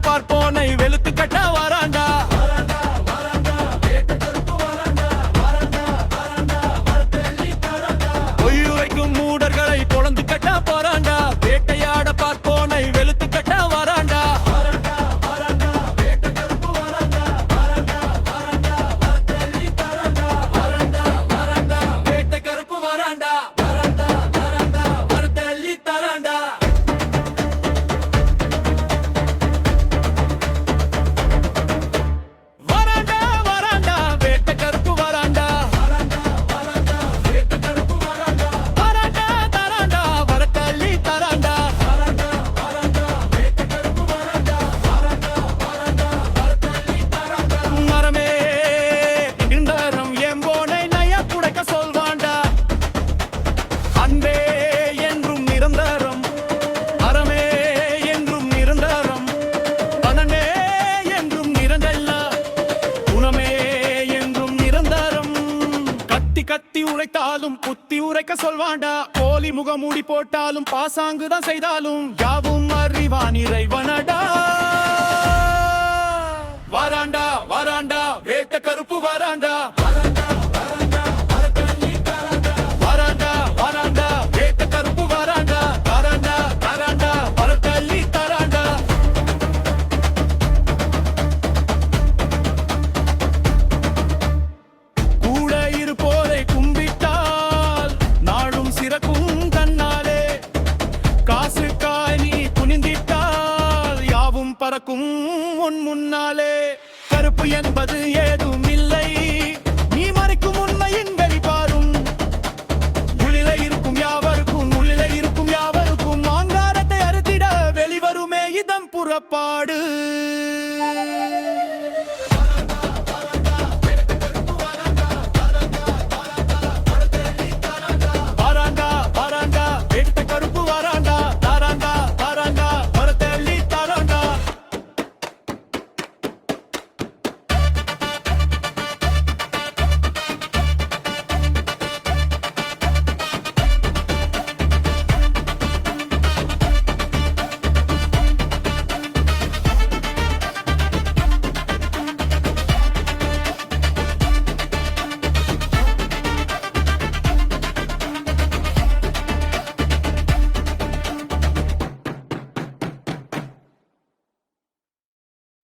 பார்ப்போனை வெளுத்து கட்ட வராண்டா. பொய்யுரைக்கும் மூடர்களை பொழந்து கட்ட போறாண்டா. வேட்டையாட பார்ப்போனை வெளுத்து கட்ட வராண்டா. வேட்டை கருப்பு வராண்டா. கத்தி உரைத்தாலும் புத்தி உரைக்க சொல்வாண்டா. கோலி முகமூடி போட்டாலும் பாசாங்குதான் செய்தாலும் யாவும் அறிவான் இறைவனடா. வராண்டா வராண்டா வேட்ட கருப்பு வராண்டா. வராண்டா வராண்டா வேட்ட கருப்பு வராண்டா. தராண்டா தராண்டா பரத்தள்ளி தராண்டா. கூட இருப்போரை கும்பிட்டால் நாடும் சிறக்கும் தன்னாலே. காசுக்காய் நீ குனிந்திட்டால் யாவும் பறக்கும் உன் முன்னாலே. கருப்பு என்பது ஏதும் இல்லை, நீ மறைக்கும் உண்மையின் வெளிப்பாரும். உள்ளில இருக்கும் யாவருக்கும் உள்ளில இருக்கும் யாவருக்கும் ஆங்காரத்தை அறுத்திட வெளிவருமே இதம் புறப்பாடு.